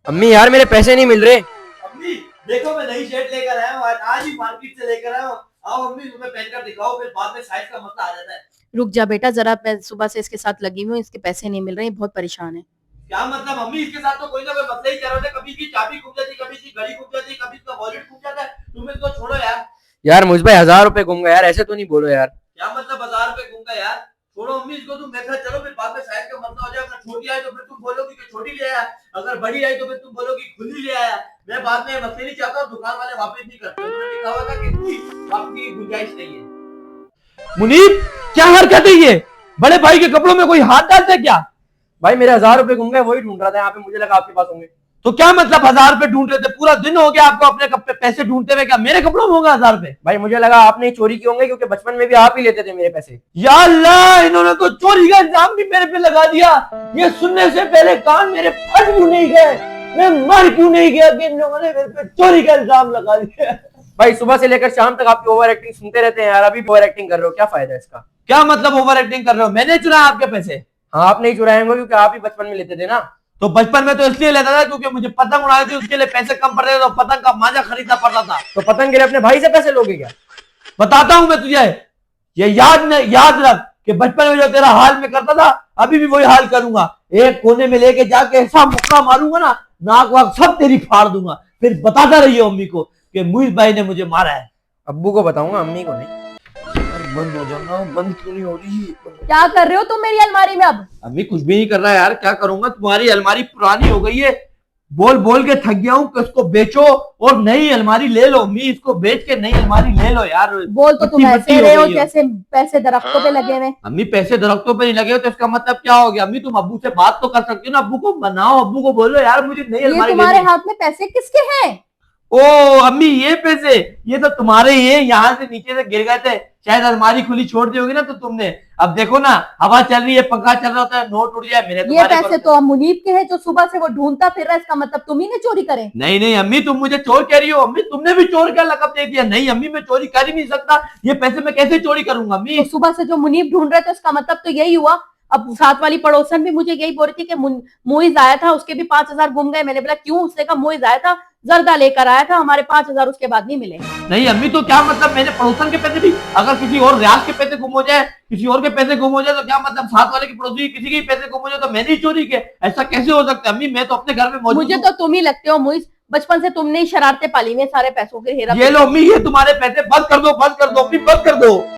अम्मी यार मेरे पैसे नहीं मिल रहे। अम्मी देखो मैं नई शर्ट लेकर आया हूँ, आज ही मार्केट से लेकर आया हूँ। आओ अम्मी तुम्हें पहनकर दिखाओ, फिर बाद में साइज का मसला आ जाता है। रुक जा बेटा जरा, मैं सुबह से इसके साथ लगी हुई हूँ, इसके पैसे नहीं मिल रहे, बहुत परेशान है। क्या मतलब अम्मी, इसके साथ तो कोई ना कोई मसला ही चल रहा है। कभी इसकी चाबी गुम जाती, कभी इसकी घड़ी गुम जाती, कभी इसका वॉलेट गुम जाता है। तुम इसको छोड़ो यार। यार मुझ भाई 1000 रुपए गुम गए यार, ऐसे तो नहीं बोलो यार। क्या मतलब 1000 रुपए गुम गए यार? छोड़ो अम्मी इसको, तुम मेरे साथ चलो, फिर बाद में साइज का मसला हो जाए। अगर छोटी आई तो फिर तुम बोलोगी कि छोटी ले आया, अगर बड़ी आई तो फिर तुम बोलोगी खुली ले आया। मैं बाद में मसले नहीं चाहता और दुकान वाले वापस नहीं करते। उन्होंने लिखा हुआ था कि वापसी की गुंजाइश नहीं है। मुनीब, क्या हरकत है ये? बड़े भाई के कपड़ों में कोई हाथ डालता है क्या? भाई मेरे 1000 रुपए गुम गए, वही ढूंढ रहा था यहाँ पे, मुझे लगा आपके पास होंगे। तो क्या मतलब 1000 रुपए ढूंढ रहे थे? पूरा दिन हो गया आपको अपने पैसे ढूंढते हुए। क्या मेरे कपड़ों में होगा 1000 रुपए? भाई मुझे लगा आपने ही चोरी किए होंगे, क्योंकि बचपन में भी आप ही लेते थे मेरे पैसे। या अल्लाह, इन्होंने तो चोरी का इल्जाम भी मेरे पे लगा दिया। ये सुनने से पहले कान मेरे फट क्यों नहीं गए? मैं मर क्यों नहीं गया कि इन लोगों ने मेरे पे चोरी का इल्जाम लगा दिया? भाई सुबह से लेकर शाम तक आपकी ओवर एक्टिंग सुनते रहते हैं यार, अभी ओवर एक्टिंग कर रहे हो, क्या फायदा है इसका? क्या मतलब ओवर एक्टिंग कर रहे हो? मैंने चुराया आपके पैसे? हाँ आपने ही चुराए होंगे, क्योंकि आप ही बचपन में लेते थे ना। तो बचपन में तो इसलिए लेता था क्योंकि मुझे पतंग उड़ानी थी, उसके लिए पैसे कम पड़ते थे, तो पतंग का मांझा खरीदना पड़ता था। तो पतंग के लिए अपने भाई से पैसे लोगे क्या? बताता हूं मैं तुझे, ये याद रख कि बचपन में जो तेरा हाल में करता था, अभी भी वही हाल करूंगा। एक कोने में लेके जाके ऐसा मुक्का मारूंगा ना, नाक वाक सब तेरी फाड़ दूंगा। फिर बताता रहिए अम्मी को कि मुईज भाई ने मुझे मारा है। अब्बू को बताऊंगा, अम्मी को नहीं। बंद हो जाना, बंद क्यों नहीं हो रही? क्या कर रहे हो तुम मेरी अलमारी में? अब अम्मी कुछ भी नहीं कर रहा यार, क्या करूंगा? तुम्हारी अलमारी पुरानी हो गई है, बोल बोल के थक गया हूँ कि इसको बेचो और नई अलमारी ले लो। अम्मी इसको बेच के नई अलमारी ले लो यार। बोल तो तुम ऐसे रहे हो जैसे पैसे दरख्तों पे लगे हुए। अम्मी पैसे दरख्तों पे नहीं लगे हो तो इसका मतलब क्या हो गया? अम्मी तुम अब्बू से बात तो कर सकती हो ना, अब्बू को बनाओ, अब्बू को बोलो यार मुझे नई अलमारी तुम्हारे लेनी है। हाथ में पैसे किसके हैं? ओ अम्मी, ये पैसे ये तो तुम्हारे ही है, यहाँ से नीचे से गिर गए थे, शायद अलमारी खुली छोड़ दी होगी ना तो तुमने। अब देखो ना, हवा चल रही है, पंखा चल रहा होता है, नोट उड़ जाए मेरे। ये पैसे तो अब मुनीब के हैं जो सुबह से वो ढूंढता फिर रहा है, इसका मतलब तुम ही ने चोरी करे? नहीं नहीं अम्मी, तुम मुझे चोर कह रही हो। अम्मी तुमने भी चोर का लकब दे दिया। नहीं अम्मी, मैं चोरी कर ही नहीं सकता, ये पैसे मैं कैसे चोरी करूंगा अम्मी? तो सुबह से जो मुनीब ढूंढ रहे थे उसका मतलब तो यही हुआ। अब साथ वाली पड़ोसन भी मुझे यही बोल रही थी कि मुइज आया था, उसके भी 5000 गुम गए। मैंने बोला क्यों? उसने कहा मुइज आया था, जर्दा लेकर आया था, हमारे 5000 उसके बाद नहीं मिले। नहीं अम्मी, तो क्या मतलब मेरे पड़ोसन के पैसे भी, अगर किसी और रियाज के पैसे गुम हो जाए, किसी और के पैसे गुम हो जाए, तो क्या मतलब साथ वाले के पड़ोसी किसी के पैसे गुम हो जाए तो मैंने ही चोरी किया? ऐसा कैसे हो सकता है अम्मी? मैं तो अपने घर में मौजूद मुझे हूँ। तो तुम ही लगते हो मुइज, बचपन से तुमने ही शरारतें पाली हुई हैं, सारे पैसों के हेरा। ये लो अम्मी, ये तुम्हारे पैसे, बंद कर दो, बंद कर दो अम्मी, बंद कर दो।